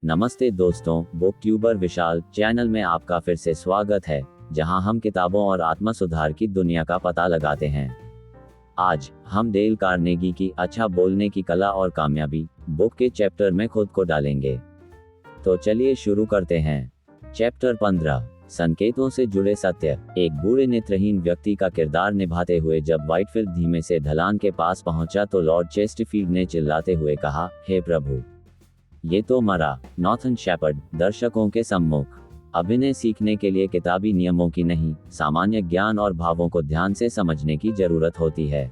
नमस्ते दोस्तों, book tuber विशाल channel में आपका फिर से स्वागत है, जहां हम किताबों और आत्म सुधार की दुनिया का पता लगाते हैं। आज हम डेल कार्नेगी की अच्छा बोलने की कला और कामयाबी बुक के चैप्टर में खुद को डालेंगे। तो चलिए शुरू करते हैं। चैप्टर 15, संकेतों से जुड़े सत्य। एक बूढ़े नेत्रहीन व्यक्ति का किरदार निभाते हुए जब व्हाइटफील्ड धीमे से ढलान के पास पहुंचा तो लॉर्ड चेस्टरफील्ड ने चिल्लाते हुए कहा, हे प्रभु, ये तो मरा। Northern Shepherd. दर्शकों के सम्मुख। अभिनय सीखने के लिए किताबी नियमों की नहीं, सामान्य ज्ञान और भावों को ध्यान से समझने की जरूरत होती है।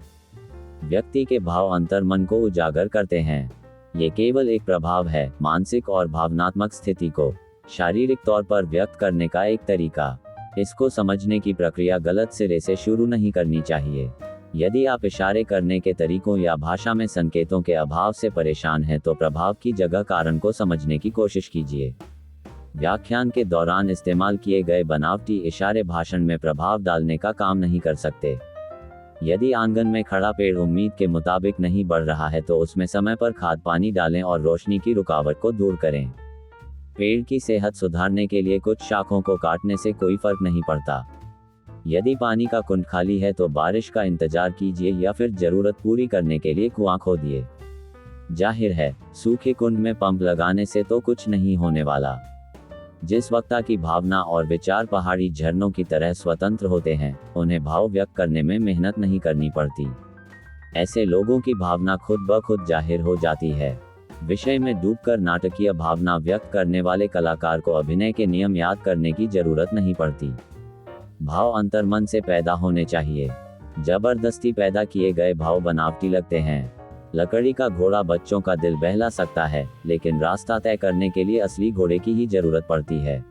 व्यक्ति के भाव अंतर्मन को उजागर करते हैं। ये केवल एक प्रभाव है, मानसिक और भावनात्मक स्थिति को शारीरिक तौर पर व्यक्त करने का एक तरीका। इसको समझने की प्रक्रिया गलत सिरे से शुरू नहीं करनी चाहिए। यदि आप इशारे करने के तरीकों या भाषा में संकेतों के अभाव से परेशान हैं तो प्रभाव की जगह कारण को समझने की कोशिश कीजिए। व्याख्यान के दौरान इस्तेमाल किए गए बनावटी इशारे भाषण में प्रभाव डालने का काम नहीं कर सकते। यदि आंगन में खड़ा पेड़ उम्मीद के मुताबिक नहीं बढ़ रहा है तो उसमें समय पर खाद पानी डालें और रोशनी की रुकावट को दूर करें। पेड़ की सेहत सुधारने के लिए कुछ शाखों को काटने से कोई फर्क नहीं पड़ता। यदि पानी का कुंड खाली है तो बारिश का इंतजार कीजिए या फिर जरूरत पूरी करने के लिए कुआं खोदिए। जाहिर है, सूखे कुंड में पंप लगाने से तो कुछ नहीं होने वाला। जिस वक्ता की भावना और विचार पहाड़ी झरनों की तरह स्वतंत्र होते हैं, उन्हें भाव व्यक्त करने में मेहनत नहीं करनी पड़ती। ऐसे लोगों की भावना खुद ब खुद जाहिर हो जाती है। विषय में डूबकर नाटकीय भावना व्यक्त करने वाले कलाकार को अभिनय के नियम याद करने की जरूरत नहीं पड़ती। भाव अंतर्मन से पैदा होने चाहिए। जबरदस्ती पैदा किए गए भाव बनावटी लगते हैं। लकड़ी का घोड़ा बच्चों का दिल बहला सकता है, लेकिन रास्ता तय करने के लिए असली घोड़े की ही जरूरत पड़ती है।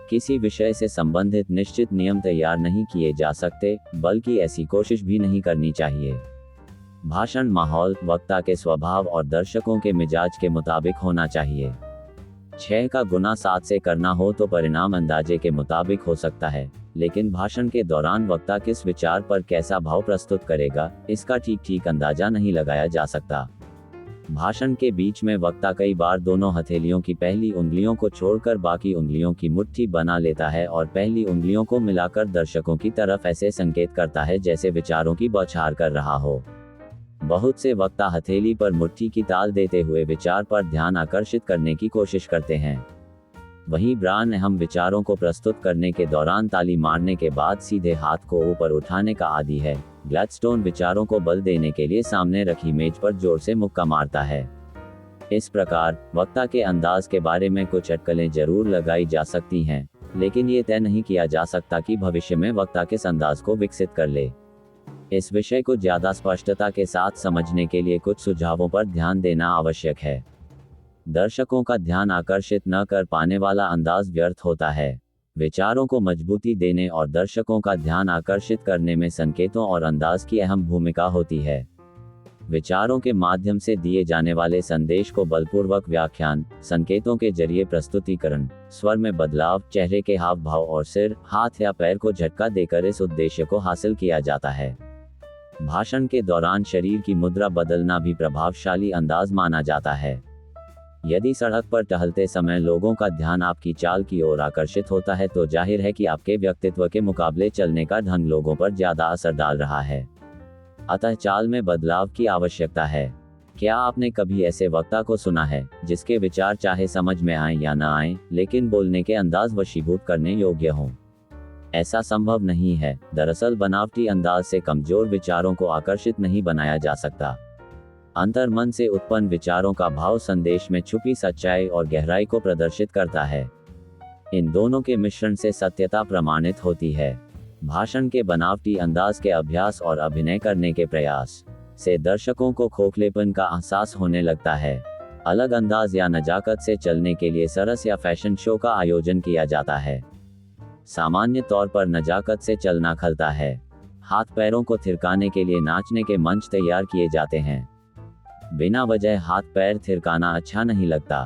किसी विषय से संबंधित निश्चित नियम तैयार नहीं किए जा सकते, बल्कि ऐसी कोशिश भी नहीं करनी चाहिए। भाषण माहौल, वक्ता के स्वभाव और दर्शकों के मिजाज के मुताबिक होना चाहिए। 6 का गुना 7 से करना हो तो परिणाम अंदाजे के मुताबिक हो सकता है, लेकिन भाषण के दौरान वक्ता किस विचार पर कैसा भाव प्रस्तुत करेगा, इसका ठीक अंदाजा नहीं लगाया जा सकता। भाषण के बीच में वक्ता कई बार दोनों हथेलियों की पहली उंगलियों को छोड़कर बाकी उंगलियों की मुट्ठी बना लेता है और पहली उंगलियों को मिलाकर दर्शकों की तरफ ऐसे संकेत करता है जैसे विचारों की बौछार कर रहा हो। बहुत से वक्ता हथेली पर मुट्ठी की ताल देते हुए विचार पर ध्यान आकर्षित करने की कोशिश करते हैं। वहीं ब्रायन अहम विचारों को प्रस्तुत करने के दौरान ताली मारने के बाद सीधे हाथ को ऊपर उठाने का आदी है। ग्लैडस्टोन विचारों को बल देने के लिए सामने रखी मेज पर जोर से मुक्का मारता है। इस प्रकार वक्ता के अंदाज के बारे में कुछ अटकलें जरूर लगाई जा सकती हैं, लेकिन ये तय नहीं किया जा सकता कि भविष्य में वक्ता किस अंदाज को विकसित कर ले। इस विषय को ज्यादा स्पष्टता के साथ समझने के लिए कुछ सुझावों पर ध्यान देना आवश्यक है। दर्शकों का ध्यान आकर्षित न कर पाने वाला अंदाज व्यर्थ होता है। विचारों को मजबूती देने और दर्शकों का ध्यान आकर्षित करने में संकेतों और अंदाज की अहम भूमिका होती है। विचारों के माध्यम से दिए जाने वाले संदेश को बलपूर्वक व्याख्यान, संकेतों के जरिए प्रस्तुतिकरण, स्वर में बदलाव, चेहरे के हाव भाव और सिर, हाथ या पैर को झटका देकर इस उद्देश्य को हासिल किया जाता है। भाषण के दौरान शरीर की मुद्रा बदलना भी प्रभावशाली अंदाज माना जाता है। यदि सड़क पर टहलते समय लोगों का ध्यान आपकी चाल की ओर आकर्षित होता है तो जाहिर है कि आपके व्यक्तित्व के मुकाबले चलने का ढंग लोगों पर ज्यादा असर डाल रहा है। अतः चाल में बदलाव की आवश्यकता है। क्या आपने कभी ऐसे वक्ता को सुना है जिसके विचार चाहे समझ में आए या न आए, लेकिन बोलने के अंदाज वशीभूत करने योग्य हों? ऐसा संभव नहीं है। दरअसल बनावटी अंदाज से कमजोर विचारों को आकर्षित नहीं बनाया जा सकता। अंतर्मन से उत्पन्न विचारों का भाव संदेश में छुपी सच्चाई और गहराई को प्रदर्शित करता है। इन दोनों के मिश्रण से सत्यता प्रमाणित होती है। भाषण के बनावटी अंदाज के अभ्यास और अभिनय करने के प्रयास से दर्शकों को खोखलेपन का एहसास होने लगता है। अलग अंदाज या नजाकत से चलने के लिए सरस या फैशन शो का आयोजन किया जाता है। सामान्य तौर पर नजाकत से चलना खलता है। हाथ पैरों को थिरकाने के लिए नाचने के मंच तैयार किए जाते हैं। बिना वजह हाथ पैर थिरकाना अच्छा नहीं लगता।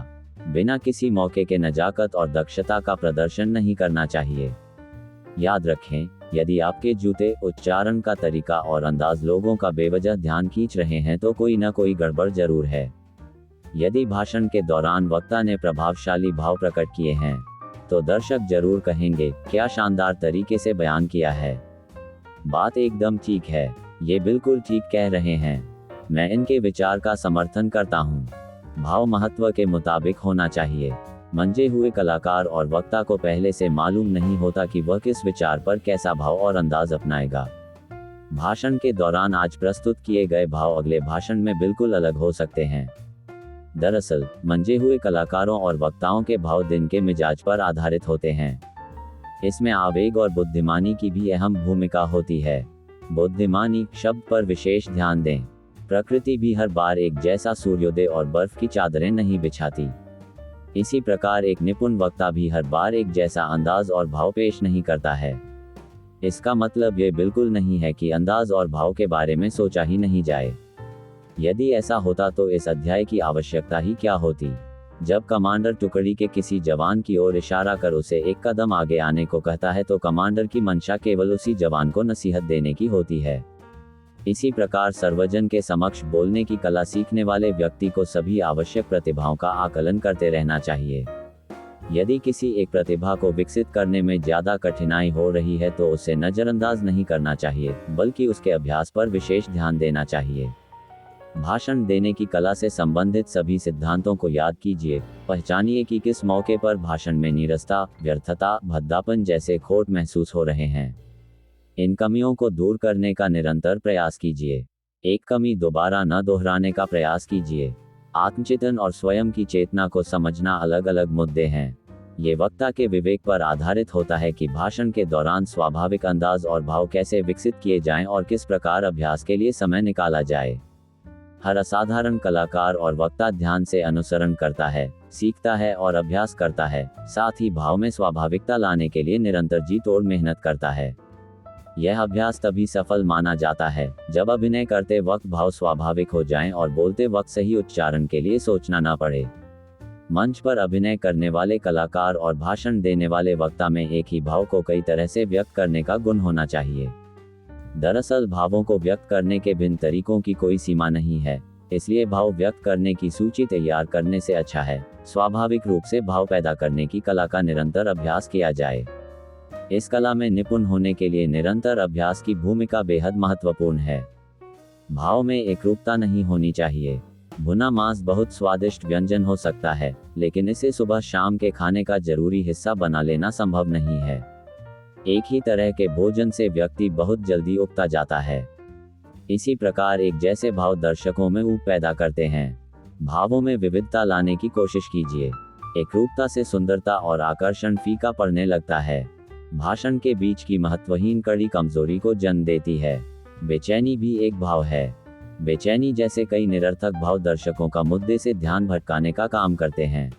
बिना किसी मौके के नजाकत और दक्षता का प्रदर्शन नहीं करना चाहिए। याद रखें, यदि आपके जूते, उच्चारण का तरीका और अंदाज लोगों का बेवजह ध्यान खींच रहे हैं तो कोई न कोई गड़बड़ जरूर है। यदि भाषण के दौरान वक्ता ने प्रभावशाली भाव प्रकट किए हैं तो दर्शक जरूर कहेंगे, क्या शानदार तरीके से बयान किया है। बात एकदम ठीक है, ये बिल्कुल ठीक कह रहे हैं। मैं इनके विचार का समर्थन करता हूँ। भाव महत्व के मुताबिक होना चाहिए। मंजे हुए कलाकार और वक्ता को पहले से मालूम नहीं होता कि वह किस विचार पर कैसा भाव और अंदाज अपनाएगा। भाषण के दौरान आज प्रस्तुत किए गए भाव अगले भाषण में बिल्कुल अलग हो सकते हैं। दरअसल मंजे हुए कलाकारों और वक्ताओं के भाव दिन के मिजाज पर आधारित होते हैं। इसमें आवेग और बुद्धिमानी की भी अहम भूमिका होती है। बुद्धिमानी शब्द पर विशेष ध्यान दें। प्रकृति भी हर बार एक जैसा सूर्योदय और बर्फ की चादरें नहीं बिछाती। इसी प्रकार एक निपुण वक्ता भी हर बार एक जैसा अंदाज और भाव पेश नहीं करता है। इसका मतलब ये बिल्कुल नहीं है कि अंदाज और भाव के बारे में सोचा ही नहीं जाए। यदि ऐसा होता तो इस अध्याय की आवश्यकता ही क्या होती। जब कमांडर टुकड़ी के किसी जवान की ओर इशारा कर उसे एक कदम आगे आने को कहता है तो कमांडर की मंशा केवल उसी जवान को नसीहत देने की होती है। इसी प्रकार सर्वजन के समक्ष बोलने की कला सीखने वाले व्यक्ति को सभी आवश्यक प्रतिभाओं का आकलन करते रहना चाहिए। यदि किसी एक प्रतिभा को विकसित करने में ज्यादा कठिनाई हो रही है तो उसे नजरअंदाज नहीं करना चाहिए, बल्कि उसके अभ्यास पर विशेष ध्यान देना चाहिए। भाषण देने की कला से संबंधित सभी सिद्धांतों को याद कीजिए। पहचानिए कि किस मौके पर भाषण में नीरसता, व्यर्थता, भद्दापन जैसे खोट महसूस हो रहे हैं। इन कमियों को दूर करने का निरंतर प्रयास कीजिए। एक कमी दोबारा न दोहराने का प्रयास कीजिए। आत्मचिंतन और स्वयं की चेतना को समझना अलग अलग मुद्दे हैं। ये वक्ता के विवेक पर आधारित होता है कि भाषण के दौरान स्वाभाविक अंदाज और भाव कैसे विकसित किए जाएं और किस प्रकार अभ्यास के लिए समय निकाला जाए। हर असाधारण कलाकार और वक्ता ध्यान से अनुसरण करता है, सीखता है और अभ्यास करता है, साथ ही भाव में स्वाभाविकता लाने के लिए निरंतर जी तोड़ मेहनत करता है। यह अभ्यास तभी सफल माना जाता है जब अभिनय करते वक्त भाव स्वाभाविक हो जाएं और बोलते वक्त सही उच्चारण के लिए सोचना न पड़े। मंच पर अभिनय करने वाले कलाकार और भाषण देने वाले वक्ता में एक ही भाव को कई तरह से व्यक्त करने का गुण होना चाहिए। दरअसल भावों को व्यक्त करने के भिन्न तरीकों की कोई सीमा नहीं है, इसलिए भाव व्यक्त करने की सूची तैयार करने से अच्छा है स्वाभाविक रूप से भाव पैदा करने की कला का निरंतर अभ्यास किया जाए। इस कला में निपुण होने के लिए निरंतर अभ्यास की भूमिका बेहद महत्वपूर्ण है। भाव में एकरूपता नहीं होनी चाहिए। भुना मांस बहुत स्वादिष्ट व्यंजन हो सकता है, लेकिन इसे सुबह शाम के खाने का जरूरी हिस्सा बना लेना संभव नहीं है। एक ही तरह के भोजन से व्यक्ति बहुत जल्दी उगता जाता है। इसी प्रकार एक जैसे भाव दर्शकों में ऊब पैदा करते हैं। भावों में विविधता लाने की कोशिश कीजिए। एकरूपता से सुंदरता और आकर्षण फीका पड़ने लगता है। भाषण के बीच की महत्वहीन कड़ी कमजोरी को जन्म देती है। बेचैनी भी एक भाव है। बेचैनी जैसे कई निरर्थक भाव दर्शकों का मुद्दे से ध्यान भटकाने का काम करते हैं।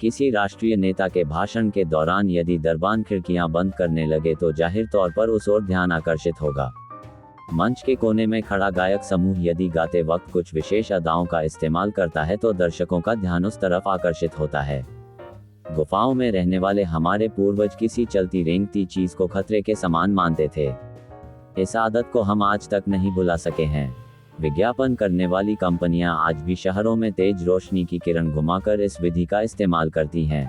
किसी राष्ट्रीय नेता के भाषण के दौरान यदि दरबान खिड़कियां बंद करने लगे तो जाहिर तौर पर उस ओर ध्यान आकर्षित होगा। मंच के कोने में खड़ा गायक समूह यदि गाते वक्त कुछ विशेष अदाओं का इस्तेमाल करता है तो दर्शकों का ध्यान उस तरफ आकर्षित होता है। गुफाओं में रहने वाले हमारे पूर्वज किसी चलती रेंगती चीज को खतरे के समान मानते थे। इस आदत को हम आज तक नहीं भुला सके हैं। विज्ञापन करने वाली कंपनियां आज भी शहरों में तेज रोशनी की किरण घुमाकर इस विधि का इस्तेमाल करती हैं।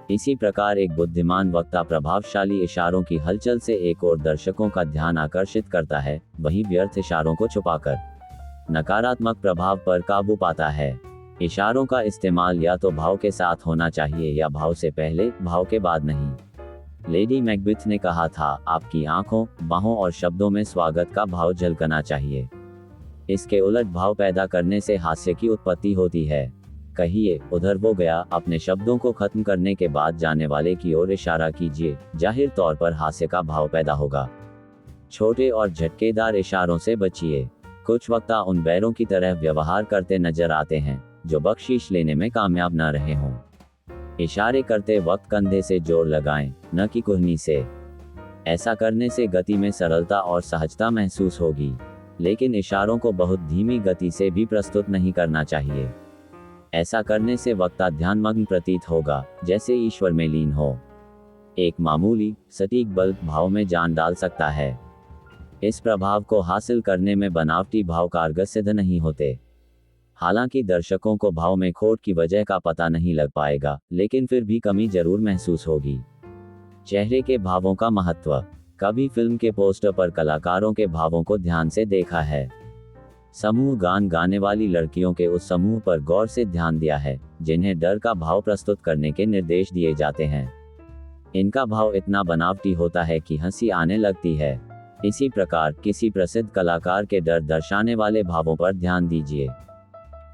इसी प्रकार एक बुद्धिमान वक्ता प्रभावशाली इशारों की हलचल से एक और दर्शकों का ध्यान आकर्षित करता है, वहीं व्यर्थ इशारों को छुपाकर नकारात्मक प्रभाव पर काबू पाता है। इशारों का इस्तेमाल या तो भाव के साथ होना चाहिए या भाव से पहले, भाव के बाद नहीं। लेडी मैकबेथ ने कहा था, आपकी आंखों, बाहों और शब्दों में स्वागत का भाव झलकना चाहिए। इसके उलट भाव पैदा करने से हास्य की उत्पत्ति होती है। कहिए, उधर वो गया। अपने शब्दों को खत्म करने के बाद जाने वाले की ओर इशारा कीजिए, जाहिर तौर पर हास्य का भाव पैदा होगा। छोटे और झटकेदार इशारों से बचिए। कुछ वक्ता उन बैरों की तरह व्यवहार करते नजर आते हैं जो बख्शीश लेने में कामयाब न रहे हों। इशारे करते वक्त कंधे से जोर लगाएं, न कि कुहनी से। ऐसा करने से गति में सरलता और सहजता महसूस होगी, लेकिन इशारों को बहुत धीमी गति से भी प्रस्तुत नहीं करना चाहिए। ऐसा करने से वक्ता ध्यानमग्न प्रतीत होगा, जैसे ईश्वर में लीन हो। एक मामूली, सटीक बल्ब भाव में जान डाल सकता है। इस प्रभाव को हासिल करने में बनावटी भाव कारगर सिद्ध नहीं होते। हालांकि दर्शकों को भाव में खोट की वजह का पता नहीं लग पाएगा, लेकिन फिर भी कमी जरूर महसूस होगी। चेहरे के भावों का महत्व। कभी फिल्म के पोस्टर पर कलाकारों के भावों को ध्यान से देखा है? समूह गान गाने वाली लड़कियों के उस समूह पर गौर से ध्यान दिया है, जिन्हें डर का भाव प्रस्तुत करने के निर्देश दिए जाते हैं। इनका भाव इतना बनावटी होता है कि हंसी आने लगती है। इसी प्रकार किसी प्रसिद्ध कलाकार के डर दर्शाने वाले भावों पर ध्यान दीजिए।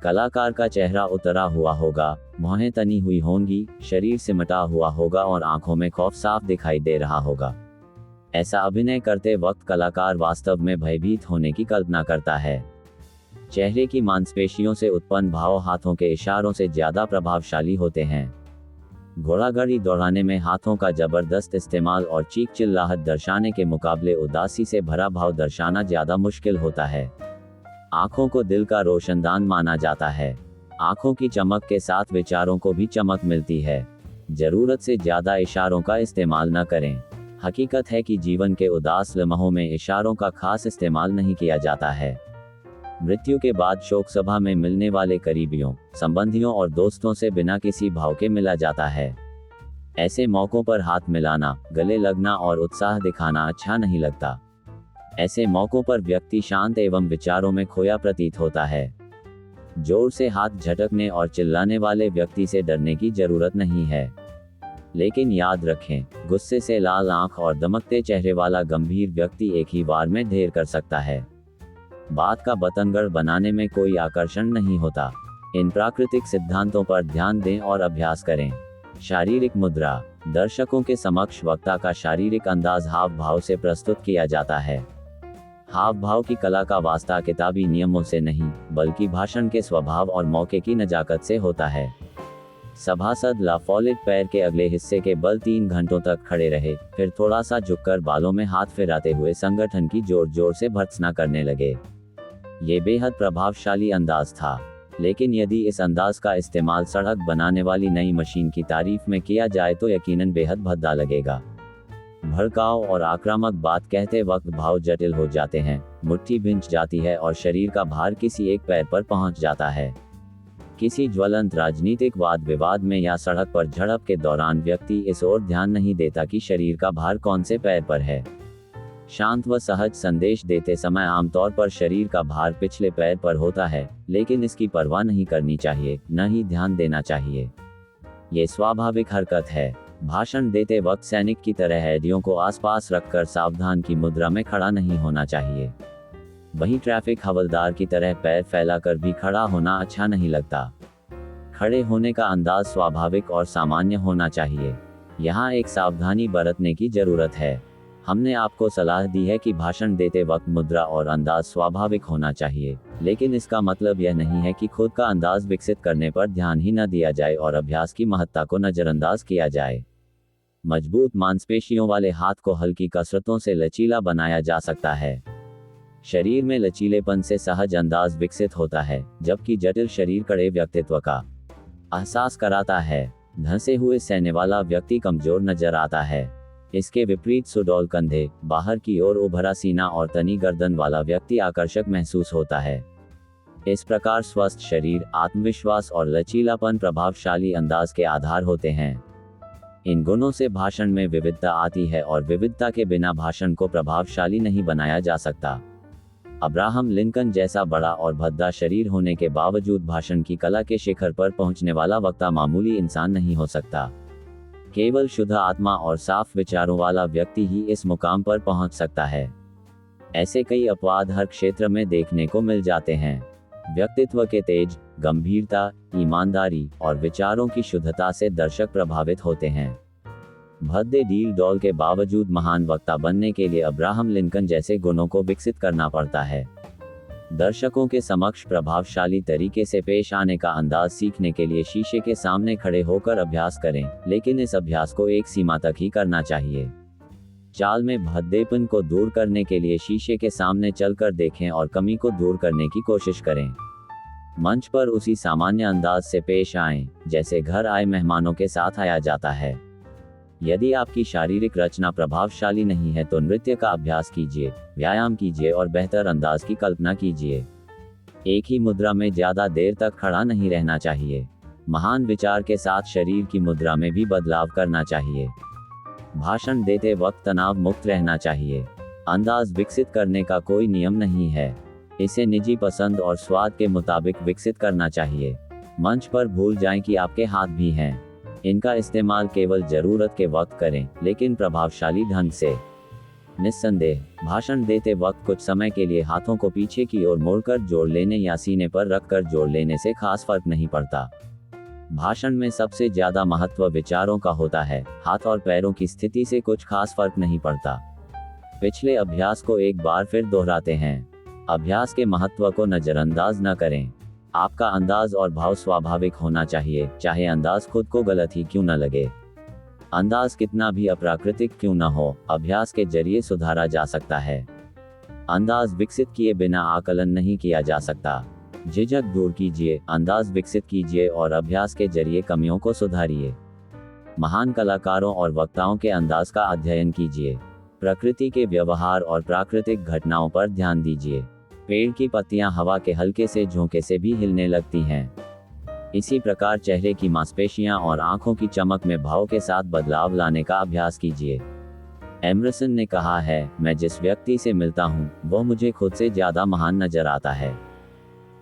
कलाकार का चेहरा उतरा हुआ होगा, भौहें तनी हुई होंगी, शरीर सिमटा हुआ होगा और आंखों में खौफ साफ दिखाई दे रहा होगा। ऐसा अभिनय करते वक्त कलाकार वास्तव में भयभीत होने की कल्पना करता है। चेहरे की मांसपेशियों से उत्पन्न भाव हाथों के इशारों से ज्यादा प्रभावशाली होते हैं। घोड़ागाड़ी दौड़ाने में हाथों का जबरदस्त इस्तेमाल और चीख चिल्लाहट दर्शाने के मुकाबले उदासी से भरा भाव दर्शाना ज्यादा मुश्किल होता है। आंखों को दिल का रोशनदान माना जाता है। आंखों की चमक के साथ विचारों को भी चमक मिलती है। जरूरत से ज्यादा इशारों का इस्तेमाल न करें। हकीकत है कि जीवन के उदास लम्हों में इशारों का खास इस्तेमाल नहीं किया जाता है। मृत्यु के बाद शोक सभा में मिलने वाले करीबियों, संबंधियों और दोस्तों से बिना किसी भाव के मिला जाता है। ऐसे मौकों पर हाथ मिलाना, गले लगना और उत्साह दिखाना अच्छा नहीं लगता। ऐसे मौकों पर व्यक्ति शांत एवं विचारों में खोया प्रतीत होता है। जोर से हाथ झटकने और चिल्लाने वाले व्यक्ति से डरने की जरूरत नहीं है। लेकिन याद रखें, गुस्से से लाल आंख और दमकते चेहरे वाला गंभीर व्यक्ति एक ही बार में ढेर कर सकता है। बात का बतंगड़ बनाने में कोई आकर्षण नहीं होता। इन प्राकृतिक सिद्धांतों पर ध्यान दें और अभ्यास करें। शारीरिक मुद्रा। दर्शकों के समक्ष वक्ता का शारीरिक अंदाज हाव भाव से प्रस्तुत किया जाता है। हाव भाव की कला का वास्ता किताबी नियमों से नहीं, बल्कि भाषण के स्वभाव और मौके की नजाकत से होता है। सभासद ला फॉलिट पैर के अगले हिस्से के बल 3 घंटों तक खड़े रहे, फिर थोड़ा सा झुककर बालों में हाथ फिराते हुए संगठन की जोर जोर से भर्त्सना करने लगे। ये बेहद प्रभावशाली अंदाज था, लेकिन यदि इस अंदाज का इस्तेमाल सड़क बनाने वाली नई मशीन की तारीफ में किया जाए तो यकीनन बेहद भद्दा लगेगा। भड़काऊ और आक्रामक बात कहते वक्त भाव जटिल हो जाते हैं, मुट्ठी भिंच जाती है और शरीर का भार किसी एक पैर पर पहुंच जाता है। किसी ज्वलंत राजनीतिक वाद विवाद में या सड़क पर झड़प के दौरान व्यक्ति इस ओर ध्यान नहीं देता कि शरीर का भार कौन से पैर पर है। शांत व सहज संदेश देते समय आमतौर पर शरीर का भार पिछले पैर पर होता है, लेकिन इसकी परवाह नहीं करनी चाहिए, न ही ध्यान देना चाहिए। ये स्वाभाविक हरकत है। भाषण देते वक्त सैनिक की तरह एडियों को आसपास रखकर सावधान की मुद्रा में खड़ा नहीं होना चाहिए। वहीं ट्रैफिक हवलदार की तरह पैर फैलाकर भी खड़ा होना अच्छा नहीं लगता। खड़े होने का अंदाज स्वाभाविक और सामान्य होना चाहिए। यहाँ एक सावधानी बरतने की जरूरत है। हमने आपको सलाह दी है कि भाषण देते वक्त मुद्रा और अंदाज स्वाभाविक होना चाहिए, लेकिन इसका मतलब यह नहीं है कि खुद का अंदाज विकसित करने पर ध्यान ही न दिया जाए और अभ्यास की महत्ता को नजरअंदाज किया जाए। मजबूत मांसपेशियों वाले हाथ को हल्की कसरतों से लचीला बनाया जा सकता है। शरीर में लचीलेपन से सहज अंदाज विकसित होता है, जबकि जटिल शरीर कड़े व्यक्तित्व का एहसास कराता है। धंसे हुए सहने वाला व्यक्ति कमजोर नजर आता है। इसके विपरीत सुडौल कंधे, बाहर की ओर उभरा सीना और तनी गर्दन वाला व्यक्ति आकर्षक महसूस होता है। इस प्रकार स्वस्थ शरीर, आत्मविश्वास और लचीलापन प्रभावशाली अंदाज के आधार होते हैं। इन गुणों से भाषण में विविधता आती है और विविधता के बिना भाषण को प्रभावशाली नहीं बनाया जा सकता। अब्राहम लिंकन जैसा बड़ा और भद्दा शरीर होने के बावजूद भाषण की कला के शिखर पर पहुंचने वाला वक्ता मामूली इंसान नहीं हो सकता। केवल शुद्ध आत्मा और साफ विचारों वाला व्यक्ति ही इस मुकाम पर पहुंच सकता है। ऐसे कई अपवाद हर क्षेत्र में देखने को मिल जाते हैं। व्यक्तित्व के तेज, गंभीरता, ईमानदारी और विचारों की शुद्धता से दर्शक प्रभावित होते हैं। भद्दे डील डॉल के बावजूद महान वक्ता बनने के लिए अब्राहम लिंकन जैसे गुणों को विकसित करना पड़ता है। दर्शकों के समक्ष प्रभावशाली तरीके से पेश आने का अंदाज सीखने के लिए शीशे के सामने खड़े होकर अभ्यास करें, लेकिन इस अभ्यास को एक सीमा तक ही करना चाहिए। चाल में भद्देपन को दूर करने के लिए शीशे के सामने चलकर देखें और कमी को दूर करने की कोशिश करें। मंच पर उसी सामान्य अंदाज से पेश आएं, जैसे घर आए मेहमानों के साथ आया जाता है। यदि आपकी शारीरिक रचना प्रभावशाली नहीं है तो नृत्य का अभ्यास कीजिए, व्यायाम कीजिए और बेहतर अंदाज की कल्पना कीजिए। एक ही मुद्रा में ज्यादा देर तक खड़ा नहीं रहना चाहिए। महान विचार के साथ शरीर की मुद्रा में भी बदलाव करना चाहिए। भाषण देते वक्त तनाव मुक्त रहना चाहिए। अंदाज विकसित करने का कोई नियम नहीं है। इसे निजी पसंद और स्वाद के मुताबिक विकसित करना चाहिए। मंच पर भूल जाएं कि आपके हाथ भी हैं। इनका इस्तेमाल केवल जरूरत के वक्त करें, लेकिन प्रभावशाली ढंग से। निस्संदेह, भाषण देते वक्त कुछ समय के लिए हाथों को पीछे की ओर मोड़कर जोड़ लेने या सीने पर रखकर जोड़ लेने से खास फर्क नहीं पड़ता। भाषण में सबसे ज्यादा महत्व विचारों का होता है। हाथ और पैरों की स्थिति से कुछ खास फर्क नहीं पड़ता। पिछले अभ्यास को एक बार फिर दोहराते हैं। अभ्यास के महत्व को नजरअंदाज न करें। आपका अंदाज और भाव स्वाभाविक होना चाहिए, चाहे अंदाज खुद को गलत ही क्यों न लगे। अंदाज कितना भी अप्राकृतिक क्यों न हो, अभ्यास के जरिए सुधारा जा सकता है। अंदाज विकसित किए बिना आकलन नहीं किया जा सकता। झिझक दूर कीजिए, अंदाज विकसित कीजिए और अभ्यास के जरिए कमियों को सुधारिए। महान कलाकारों और वक्ताओं के अंदाज का अध्ययन कीजिए। प्रकृति के व्यवहार और प्राकृतिक घटनाओं पर ध्यान दीजिए। पेड़ की पत्तियां हवा के हल्के से झोंके से भी हिलने लगती हैं। इसी प्रकार चेहरे की मांसपेशियां और आंखों की चमक में भाव के साथ बदलाव लाने का अभ्यास कीजिए। एमरसन ने कहा है, मैं जिस व्यक्ति से मिलता हूं, वह मुझे खुद से ज्यादा महान नजर आता है।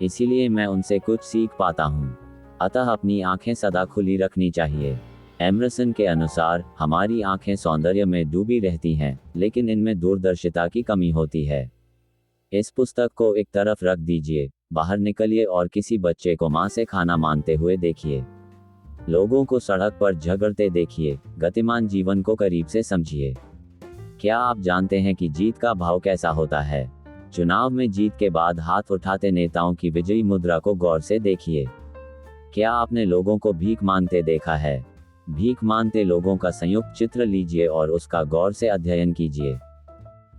इसीलिए मैं उनसे कुछ सीख पाता हूं। अतः अपनी आंखें सदा खुली रखनी चाहिए। एमरसन के अनुसार हमारी आंखें सौंदर्य में डूबी रहती हैं, लेकिन इनमें दूरदर्शिता की कमी होती है। इस पुस्तक को एक तरफ रख दीजिए, बाहर निकलिए और किसी बच्चे को मां से खाना मांगते हुए देखिए। लोगों को सड़क पर झगड़ते देखिए, गतिमान जीवन को करीब से समझिए। क्या आप जानते हैं कि जीत का भाव कैसा होता है? चुनाव में जीत के बाद हाथ उठाते नेताओं की विजयी मुद्रा को गौर से देखिए। क्या आपने लोगों को भीख मांगते देखा है? भीख मांगते लोगों का संयुक्त चित्र लीजिए और उसका गौर से अध्ययन कीजिए।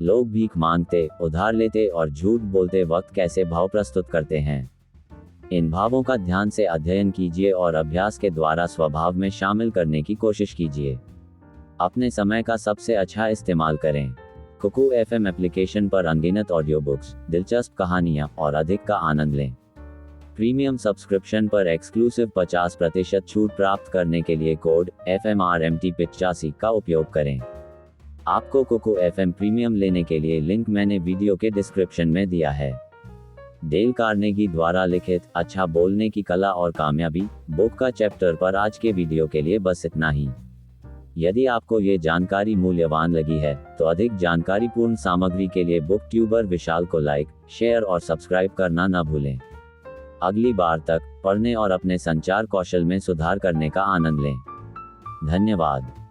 लोग भीख मांगते, उधार लेते और झूठ बोलते वक्त कैसे भाव प्रस्तुत करते हैं। इन भावों का ध्यान से अध्ययन कीजिए और अभ्यास के द्वारा स्वभाव में शामिल करने की कोशिश कीजिए। अपने समय का सबसे अच्छा इस्तेमाल करें। कुकू FM एप्लीकेशन पर अनगिनत ऑडियो बुक्स, दिलचस्प कहानियां और अधिक का आनंद लें। प्रीमियम सब्सक्रिप्शन पर एक्सक्लूसिव 50% छूट प्राप्त करने के लिए कोड FMRMT85 का उपयोग करें। आपको कुकू FM प्रीमियम लेने के लिए लिंक मैंने वीडियो के डिस्क्रिप्शन में दिया है। डेल कार्नेगी द्वारा लिखित अच्छा बोलने की कला और कामयाबी बुक का चैप्टर पर आज के वीडियो के लिए बस इतना ही। यदि आपको ये जानकारी मूल्यवान लगी है, तो अधिक जानकारीपूर्ण सामग्री के लिए बुक ट्यूबर विशाल को लाइक, शेयर और सब्सक्राइब करना न भूलें। अगली बार तक पढ़ने और अपने संचार कौशल में सुधार करने का आनंद लें। धन्यवाद।